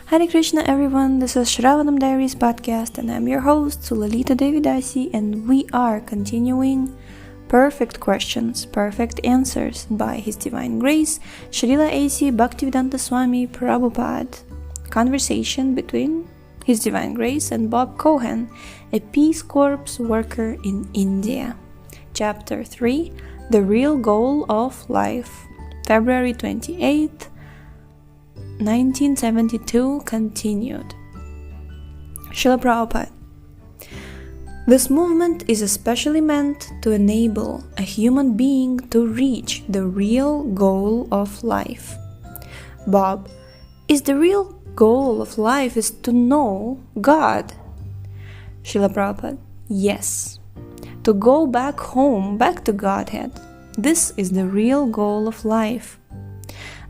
Hare Krishna everyone, this is Shravanam Diaries podcast and I'm your host Sulalita Devidasi, and we are continuing Perfect Questions, Perfect Answers by His Divine Grace Śrīla A.C. Bhaktivedanta Swami Prabhupāda. Conversation between His Divine Grace and Bob Cohen, a Peace Corps worker in India. Chapter 3, The Real Goal of Life, February 28th, 1972, continued. Śrīla Prabhupāda. This movement is especially meant to enable a human being to reach the real goal of life. Bob, is the real goal of life is to know God? Śrīla Prabhupāda. Yes. To go back home, back to Godhead. This is the real goal of life.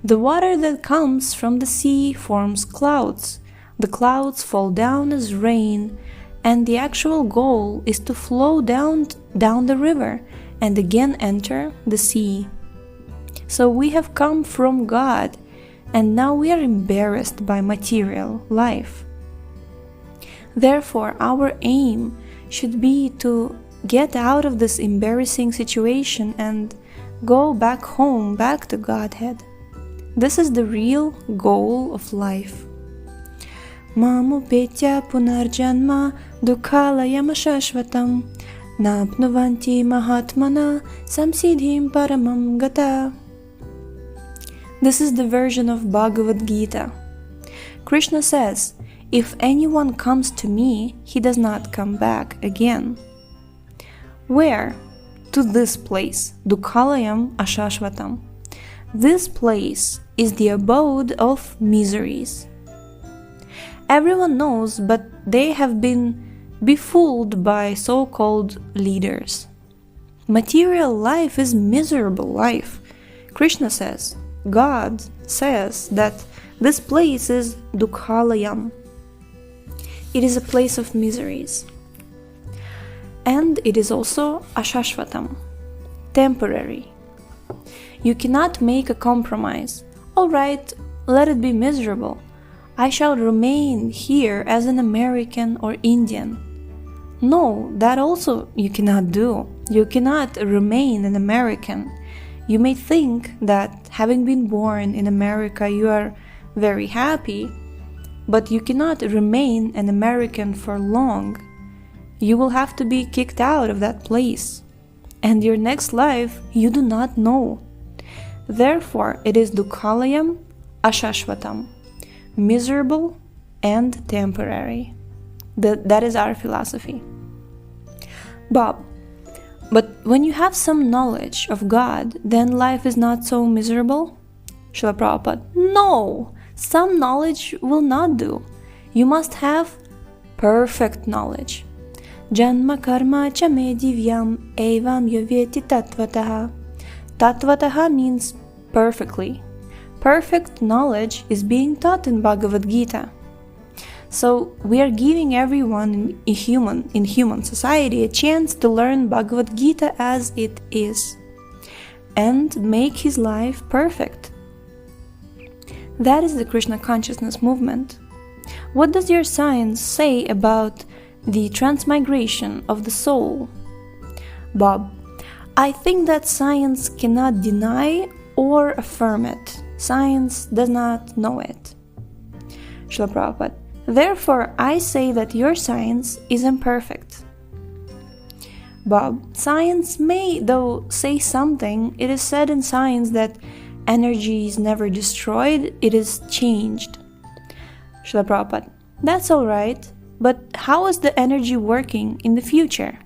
The water that comes from the sea forms clouds. The clouds fall down as rain, and the actual goal is to flow down the river and again enter the sea. So we have come from God, and now we are embarrassed by material life. Therefore, our aim should be to get out of this embarrassing situation and go back home, back to Godhead. This is the real goal of life. Mamupetya punarjanma dukhalayam ashashvatam napnuvanti mahatmana samsiddhim paramam gata. This is the version of Bhagavad-gītā. Krishna says, if anyone comes to me, he does not come back again. Where? To this place, Dukhalayam Ashashvatam. This place is the abode of miseries. Everyone knows, but they have been befooled by so-called leaders. Material life is miserable life. Krishna says, God says that this place is Dukhalayam. It is a place of miseries. And it is also Ashashvatam, temporary. You cannot make a compromise. All right, let it be miserable. I shall remain here as an American or Indian. No, that also you cannot do. You cannot remain an American. You may think that having been born in America you are very happy, but you cannot remain an American for long. You will have to be kicked out of that place. And your next life you do not know. Therefore, it is Dukhalayam Ashashvatam, miserable and temporary. That is our philosophy. Bob, but when you have some knowledge of God, then life is not so miserable? Śrīla Prabhupāda. No! Some knowledge will not do. You must have perfect knowledge. Janma karma cha me divyam evam yoveti tattvataha. Tattvataha means perfectly. Perfect knowledge is being taught in Bhagavad-gītā. So we are giving everyone in human society a chance to learn Bhagavad-gītā as it is and make his life perfect. That is the Krishna consciousness movement. What does your science say about the transmigration of the soul? Bob, I think that science cannot deny or affirm it. Science does not know it. Śrīla Prabhupāda. Therefore, I say that your science is imperfect. Bob, science may, though, say something. It is said in science that energy is never destroyed, it is changed. Śrīla Prabhupāda. That's all right, but how is the energy working in the future?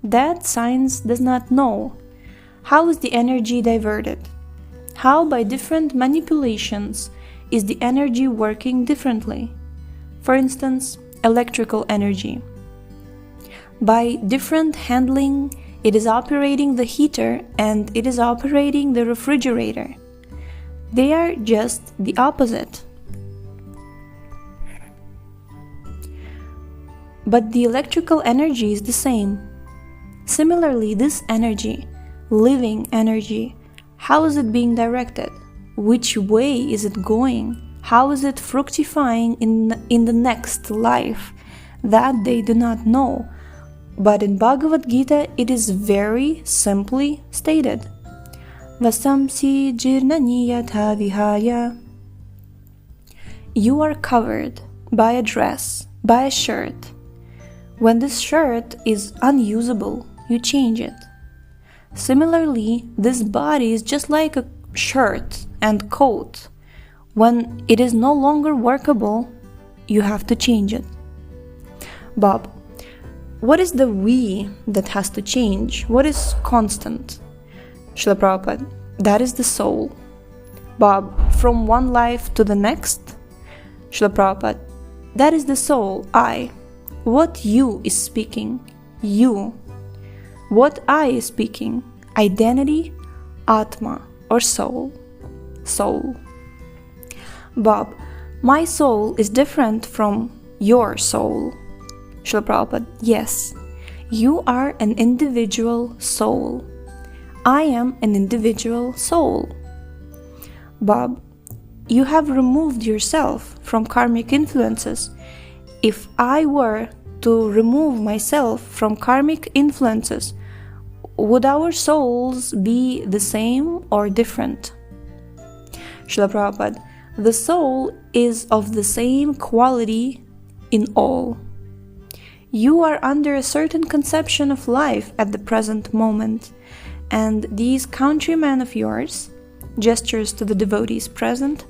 That science does not know. How is the energy diverted? How by different manipulations is the energy working differently? For instance, electrical energy. By different handling, it is operating the heater and it is operating the refrigerator. They are just the opposite. But the electrical energy is the same. Similarly, this energy, living energy, how is it being directed? Which way is it going? How is it fructifying in the next life? That they do not know. But in Bhagavad-gītā it is very simply stated. Vasamsi jirnani yatha vihaya. You are covered by a dress, by a shirt. When this shirt is unusable, you change it. Similarly, this body is just like a shirt and coat. When it is no longer workable, you have to change it. Bob, what is the we that has to change? What is constant? Śrīla Prabhupāda, that is the soul. Bob, from one life to the next? Śrīla Prabhupāda, that is the soul, I. What you is speaking? You. What I is speaking? Identity, Atma, or soul. Soul. Bob, my soul is different from your soul. Śrīla Prabhupāda, yes. You are an individual soul. I am an individual soul. Bob, you have removed yourself from karmic influences. If I were to remove myself from karmic influences, would our souls be the same or different? Śrīla Prabhupāda, the soul is of the same quality in all. You are under a certain conception of life at the present moment, and these countrymen of yours, gestures to the devotees present,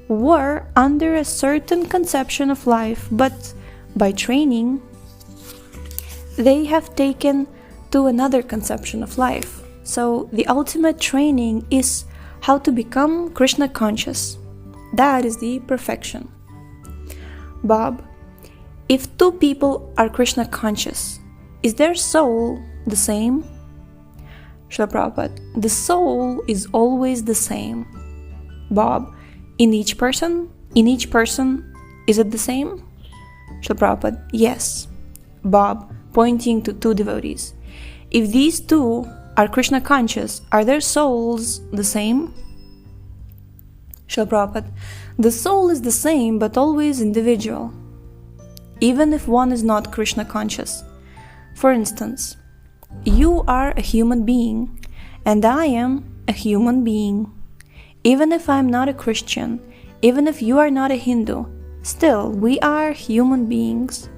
were under a certain conception of life, but by training, they have taken to another conception of life. So the ultimate training is how to become Krishna conscious. That is the perfection. Bob, if two people are Krishna conscious, is their soul the same? Śrīla Prabhupāda, the soul is always the same. Bob, in each person, is it the same? Śrīla Prabhupāda, yes. Bob, pointing to two devotees, if these two are Krishna conscious, are their souls the same? Śrīla Prabhupāda, the soul is the same but always individual, even if one is not Krishna conscious. For instance, you are a human being and I am a human being. Even if I am not a Christian, even if you are not a Hindu, still we are human beings.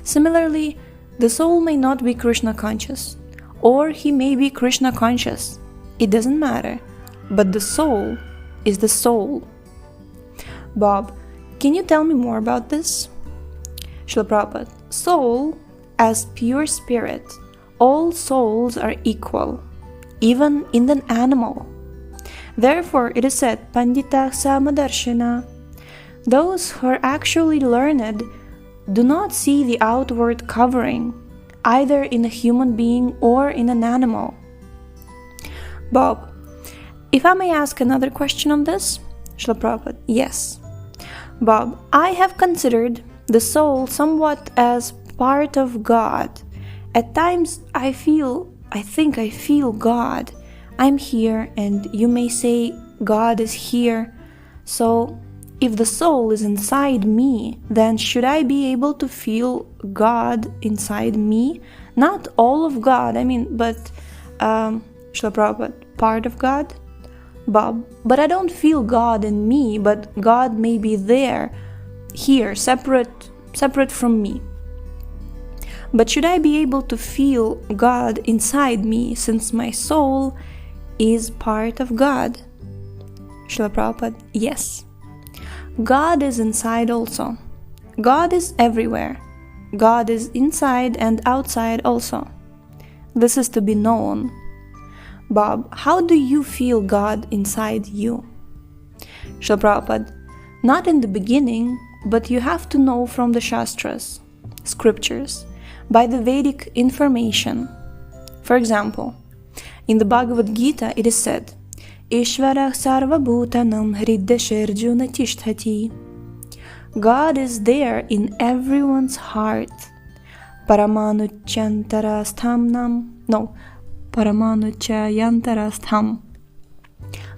Similarly, the soul may not be Krishna conscious, or he may be Krishna conscious. It doesn't matter, but the soul is the soul. Bob, can you tell me more about this? Śrīla Prabhupāda, soul as pure spirit, all souls are equal, even in an animal. Therefore, it is said, Pandita Samadarshana. Those who are actually learned do not see the outward covering, either in a human being or in an animal. Bob, if I may ask another question on this? Śrīla Prabhupāda, yes. Bob, I have considered the soul somewhat as part of God. At times I think I feel God. I'm here and you may say God is here. So if the soul is inside me, then should I be able to feel God inside me? Not all of God, but Śrīla Prabhupāda, part of God? Bob, but I don't feel God in me, but God may be there, here, separate from me. But should I be able to feel God inside me, since my soul is part of God? Śrīla Prabhupāda, yes. God is inside also. God is everywhere. God is inside and outside also. This is to be known. Bob, how do you feel God inside you? Śrīla Prabhupāda, not in the beginning, but you have to know from the śāstras, scriptures, by the Vedic information. For example, in the Bhagavad-gītā it is said, īśvaraḥ sarva-bhūtānāṁ hṛd-deśe rjuna tiṣṭhati. God is there in everyone's heart. Paramāṇu-cayāntara-stham.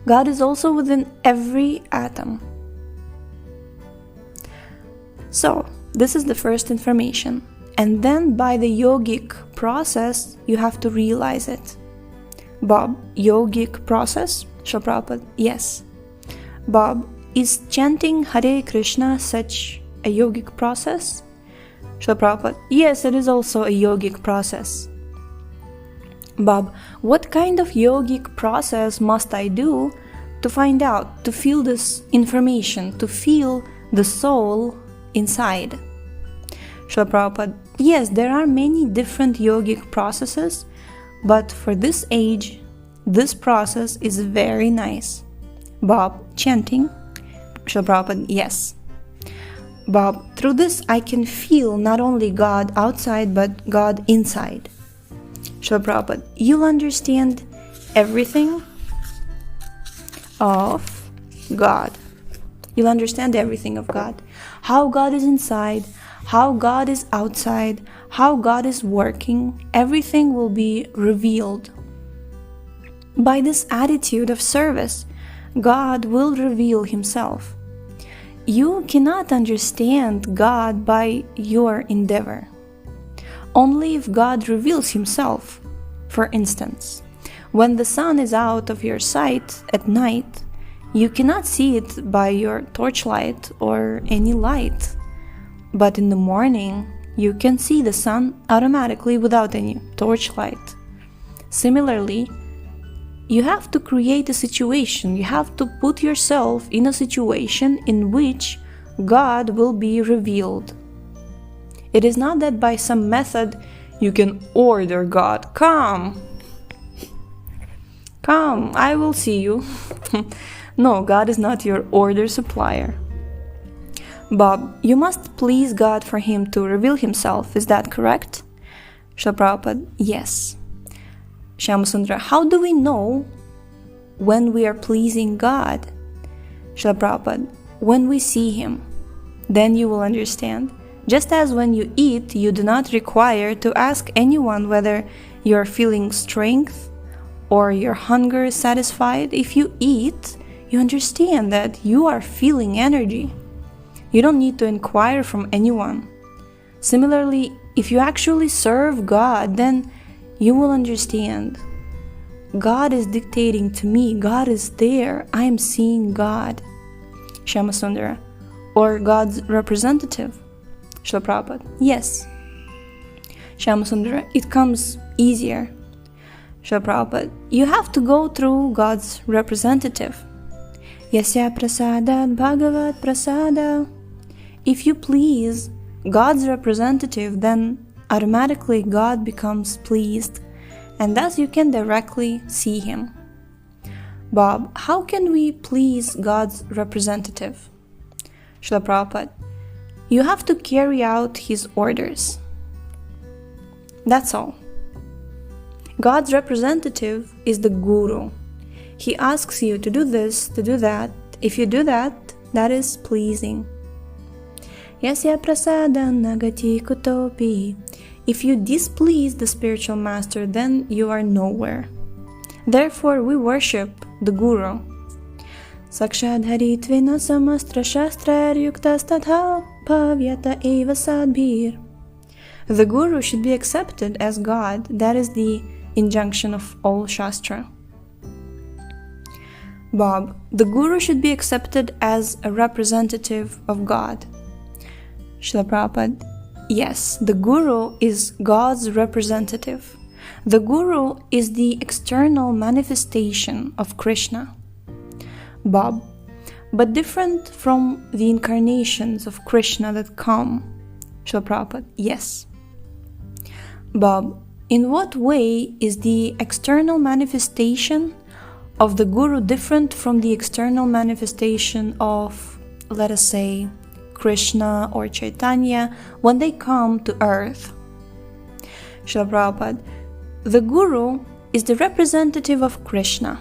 God is also within every atom. So, this is the first information. And then by the yogic process, you have to realize it. Bob, yogic process? Śrīla Prabhupāda, yes. Bob, is chanting Hare Krishna such a yogic process? Śrīla Prabhupāda, yes, it is also a yogic process. Bob, what kind of yogic process must I do to find out, to feel this information, to feel the soul inside? Śrīla Prabhupāda, yes, there are many different yogic processes, but for this age, this process is very nice. Bob, chanting? Śrīla Prabhupāda, yes. Bob, through this I can feel not only God outside, but God inside. Śrīla Prabhupāda, you'll understand everything of God. You'll understand everything of God. How God is inside, how God is outside, how God is working, everything will be revealed. By this attitude of service, God will reveal Himself. You cannot understand God by your endeavor. Only if God reveals Himself. For instance, when the sun is out of your sight at night, you cannot see it by your torchlight or any light. But in the morning, you can see the sun automatically without any torchlight. Similarly, you have to create a situation, you have to put yourself in a situation in which God will be revealed. It is not that by some method you can order God, come, I will see you. No, God is not your order supplier. Bob, you must please God for Him to reveal Himself, is that correct? Śrīla Prabhupāda, yes. Shyamasundara, how do we know when we are pleasing God? Śrīla Prabhupāda, when we see Him, then you will understand. Just as when you eat, you do not require to ask anyone whether you are feeling strength or your hunger is satisfied. If you eat, you understand that you are feeling energy. You don't need to inquire from anyone. Similarly, if you actually serve God, then you will understand. God is dictating to me. God is there. I am seeing God. Shyamasundara, or God's representative. Śrīla Prabhupāda, yes. Shyamasundara, it comes easier. Śrīla Prabhupāda, you have to go through God's representative. Yasya prasadat bhagavat prasada. If you please God's representative, then automatically God becomes pleased, and thus you can directly see Him. Bob, how can we please God's representative? Śrīla Prabhupāda, you have to carry out His orders. That's all. God's representative is the Guru. He asks you to do this, to do that. If you do that, that is pleasing. Yasya prasadam nagati kutopi. If you displease the spiritual master, then you are nowhere. Therefore, we worship the Guru. Sakshadharitvena samastra shāstrar yuktas tatha pavyata eva sadbhir. The Guru should be accepted as God. That is the injunction of all Shastra. Bob, the Guru should be accepted as a representative of God. Śrīla Prabhupāda, yes, the Guru is God's representative. The Guru is the external manifestation of Krishna. Bob, but different from the incarnations of Krishna that come. Śrīla Prabhupāda, yes. Bob, in what way is the external manifestation of the Guru different from the external manifestation of, let us say, Krishna or Chaitanya when they come to earth? Śrīla Prabhupāda, the Guru is the representative of Krishna.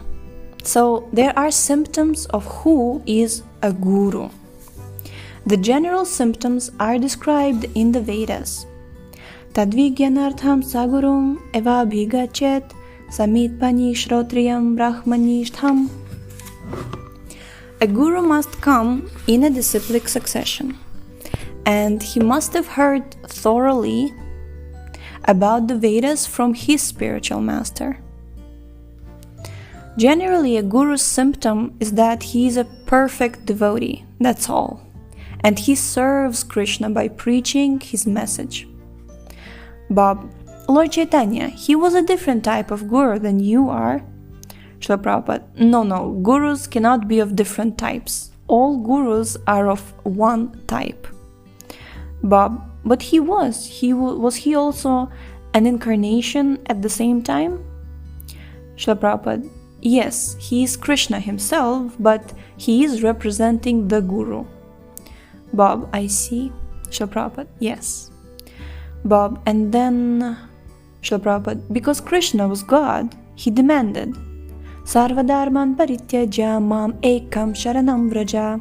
So there are symptoms of who is a Guru. The general symptoms are described in the Vedas. Tadvigyanartham sagurum eva bhigachet samitpani shrotriyam brahmanishtham. A Guru must come in a disciplic succession. and he must have heard thoroughly about the Vedas from his spiritual master. Generally, a guru's symptom is that he is a perfect devotee, that's all, and he serves Krishna by preaching his message. Bob, Lord Chaitanya, he was a different type of guru than you are. Śrīla Prabhupāda, no, gurus cannot be of different types. All gurus are of one type. Bob, but he was he also an incarnation at the same time? Śrīla Prabhupāda, yes, he is Krishna himself, but he is representing the guru. Bob, I see. Śrīla Prabhupāda, yes. Bob, and then Śrīla Prabhupāda, because Krishna was God, he demanded, sarva-dharman parityajya mam ekam sharanam vraja.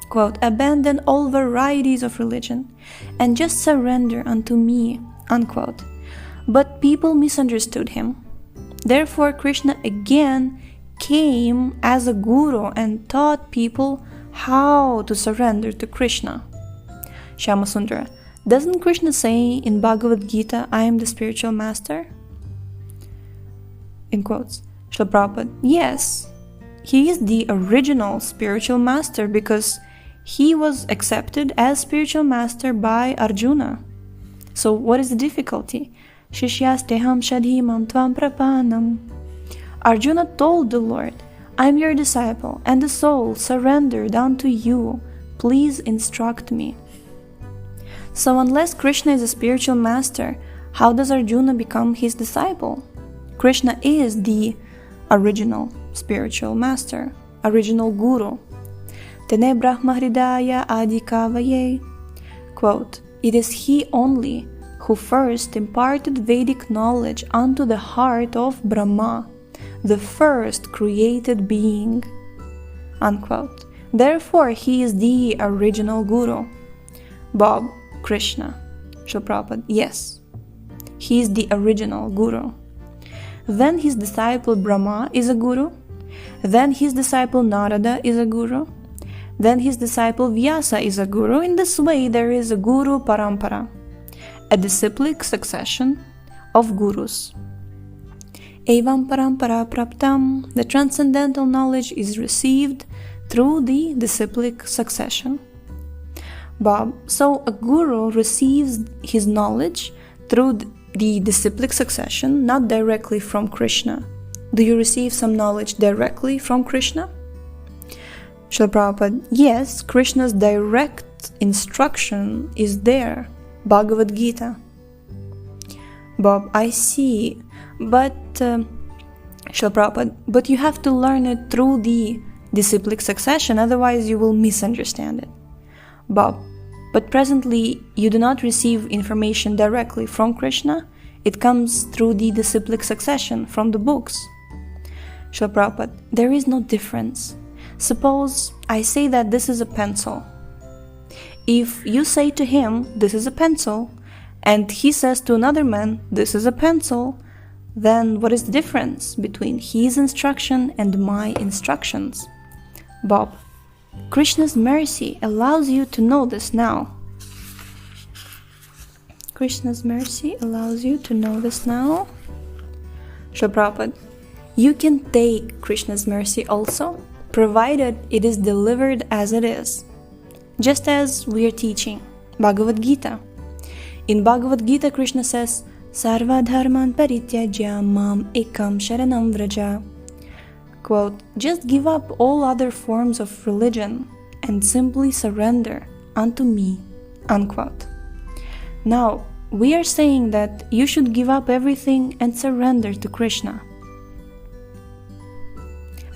Quote, abandon all varieties of religion and just surrender unto me, unquote. But people misunderstood him. Therefore, Krishna again came as a guru and taught people how to surrender to Krishna. Shyamasundara, doesn't Krishna say in Bhagavad-gītā, I am the spiritual master? In quotes, Śrīla Prabhupāda, yes, he is the original spiritual master because he was accepted as spiritual master by Arjuna. So what is the difficulty? Shishyasteham shadhimam tvam prapanam. Arjuna told the Lord, I am your disciple and the soul surrendered unto you. Please instruct me. So unless Krishna is a spiritual master, how does Arjuna become his disciple? Krishna is the original spiritual master, original guru. Tene brahma hṛdaya adikavaye. Quote, it is he only who first imparted Vedic knowledge unto the heart of Brahma, the first created being. Unquote. Therefore, he is the original guru. Bob, Krishna. Śrīla Prabhupāda, yes, he is the original guru. Then his disciple Brahma is a guru. Then his disciple Narada is a guru. Then his disciple Vyasa is a guru. In this way, there is a guru parampara, a disciplic succession of gurus. Evam parampara praptam, the transcendental knowledge is received through the disciplic succession. Bob, so a guru receives his knowledge through the disciplic succession, not directly from Krishna. Do you receive some knowledge directly from Krishna? Śrīla Prabhupāda, yes, Krishna's direct instruction is there, Bhagavad-gītā. Bob, I see, but Śrīla Prabhupāda, but you have to learn it through the disciplic succession, otherwise you will misunderstand it. Bob, but presently you do not receive information directly from Krishna, it comes through the disciplic succession from the books. Śrīla Prabhupāda, there is no difference. Suppose I say that this is a pencil. If you say to him, this is a pencil, and he says to another man, this is a pencil, then what is the difference between his instruction and my instructions? Bob, Krishna's mercy allows you to know this now. Krishna's mercy allows you to know this now. Śrīla Prabhupāda, you can take Krishna's mercy also, provided it is delivered as it is. Just as we are teaching Bhagavad-gītā. In Bhagavad-gītā, Krishna says, sarva-dharman parityajya mam ekam sharanam vraja. Quote, just give up all other forms of religion and simply surrender unto me. Unquote. Now, we are saying that you should give up everything and surrender to Krishna.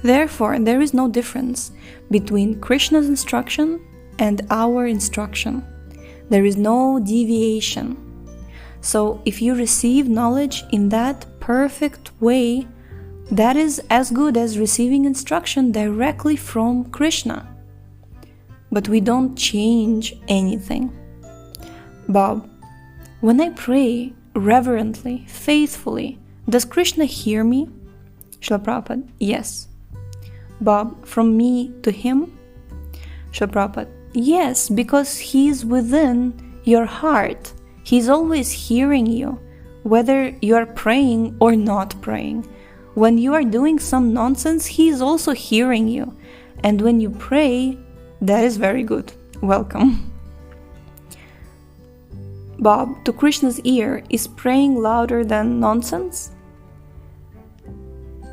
Therefore, there is no difference between Krishna's instruction and our instruction. There is no deviation. So, if you receive knowledge in that perfect way, that is as good as receiving instruction directly from Krishna. But we don't change anything. Bob, when I pray reverently, faithfully, does Krishna hear me? Śrīla Prabhupāda, yes. Bob, from me to him? Śrīla Prabhupāda, Yes, because He's within your heart. He's always hearing you, whether you are praying or not praying. When you are doing some nonsense, He is also hearing you. And when you pray, that is very good. Welcome. Bob, to Krishna's ear, is praying louder than nonsense?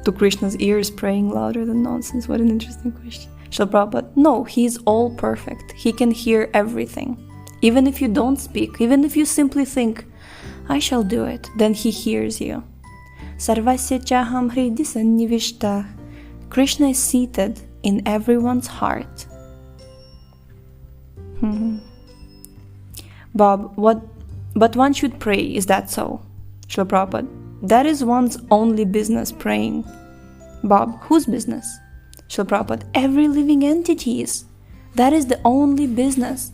To Krishna's ear is praying louder than nonsense? What an interesting question. Śrīla Prabhupāda, no, He is all perfect. He can hear everything. Even if you don't speak, even if you simply think, I shall do it, then He hears you. Sarvasya chaham hṛd-deśe nivishta. Krishna is seated in everyone's heart. Bob, but one should pray, is that so? Śrīla Prabhupāda, that is one's only business, praying. Bob, whose business? Śrīla Prabhupāda, every living entity's. That is the only business.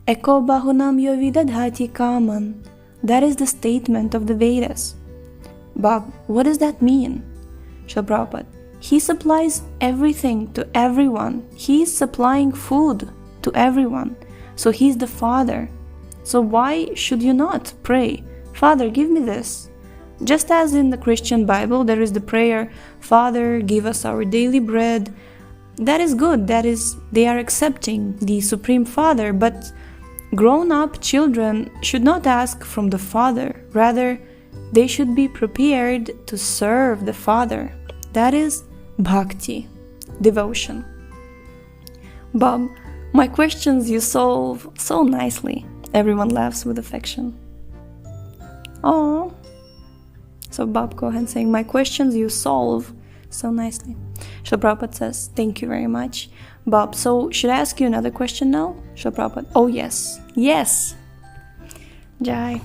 Eko bahunam yo vidadhati kaman. That is the statement of the Vedas. Bob, what does that mean? Śrīla Prabhupāda, He supplies everything to everyone. He is supplying food to everyone. So He's the Father. So why should you not pray, Father, give me this? Just as in the Christian Bible, there is the prayer, Father, give us our daily bread. That is good. That is, they are accepting the Supreme Father. But grown-up children should not ask from the Father. Rather, they should be prepared to serve the Father. That is bhakti, devotion. Bob, my questions you solve so nicely. Everyone laughs with affection. Oh. So Bob, go ahead saying, my questions you solve so nicely. Śrīla Prabhupāda says, thank you very much. Bob, so should I ask you another question now? Śrīla Prabhupāda, oh yes. Yes. Jai.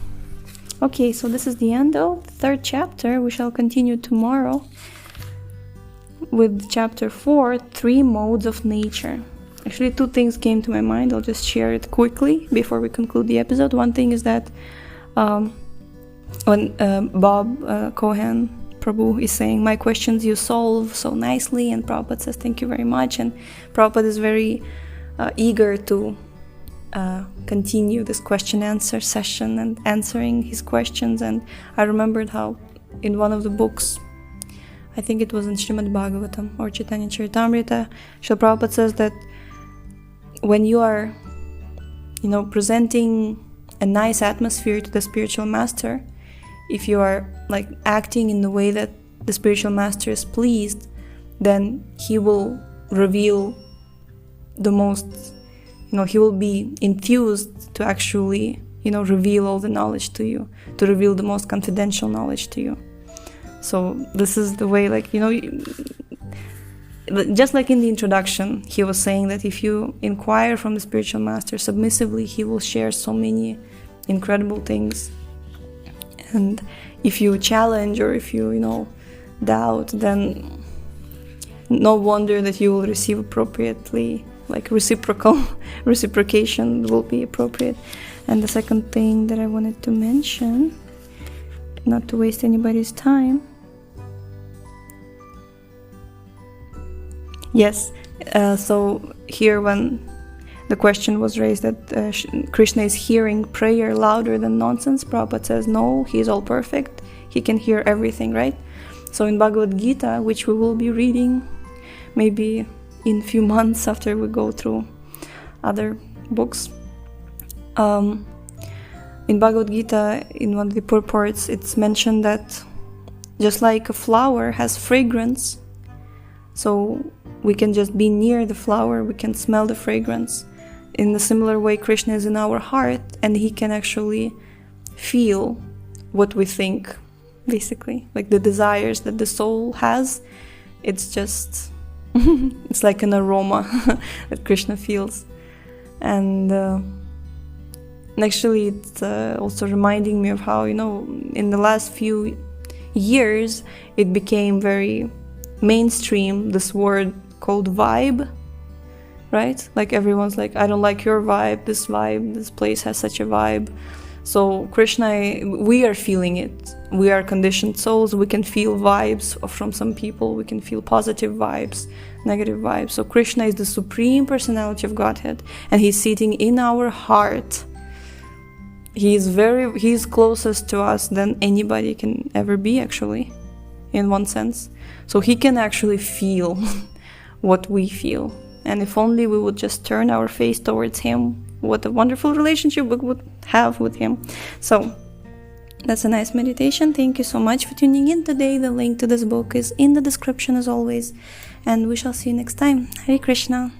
Okay, so this is the end of the third chapter. We shall continue tomorrow with chapter 4, 3 modes of nature. Actually, 2 things came to my mind. I'll just share it quickly before we conclude the episode. One thing is that when Bob Cohen Prabhu is saying, my questions you solve so nicely, and Prabhupada says, thank you very much. And Prabhupada is very eager to continue this question-answer session and answering his questions. And I remembered how in one of the books, I think it was in Srimad Bhagavatam or Chaitanya Charitamrita, Śrīla Prabhupada says that when you are, presenting a nice atmosphere to the spiritual master, if you are like acting in the way that the spiritual master is pleased, then he will reveal the most, he will be enthused to actually, reveal all the knowledge to you, to reveal the most confidential knowledge to you. So this is the way, just like in the introduction, he was saying that if you inquire from the spiritual master submissively, he will share so many incredible things. And if you challenge or if you, doubt, then no wonder that you will receive appropriately, reciprocation will be appropriate. And the second thing that I wanted to mention, not to waste anybody's time. Yes, so here when the question was raised that Krishna is hearing prayer louder than nonsense, Prabhupada says, no, he is all perfect. He can hear everything, right? So in Bhagavad-gītā, which we will be reading maybe in a few months after we go through other books, in Bhagavad-gītā, in one of the purports, it's mentioned that just like a flower has fragrance, so we can just be near the flower, we can smell the fragrance. In a similar way, Krishna is in our heart, and he can actually feel what we think, basically. Like the desires that the soul has, it's just, it's like an aroma that Krishna feels. And actually, it's also reminding me of how, in the last few years, it became very mainstream, this word called vibe, right? Like everyone's like, I don't like your vibe, this place has such a vibe. So Krishna, we are feeling it. We are conditioned souls. We can feel vibes from some people. We can feel positive vibes, negative vibes. So Krishna is the Supreme Personality of Godhead, and He's sitting in our heart. He's closest to us than anybody can ever be, actually, in one sense. So He can actually feel what we feel. And if only we would just turn our face towards Him, what a wonderful relationship we would have with Him. So that's a nice meditation. Thank you so much for tuning in today. The link to this book is in the description as always. And we shall see you next time. Hare Krishna.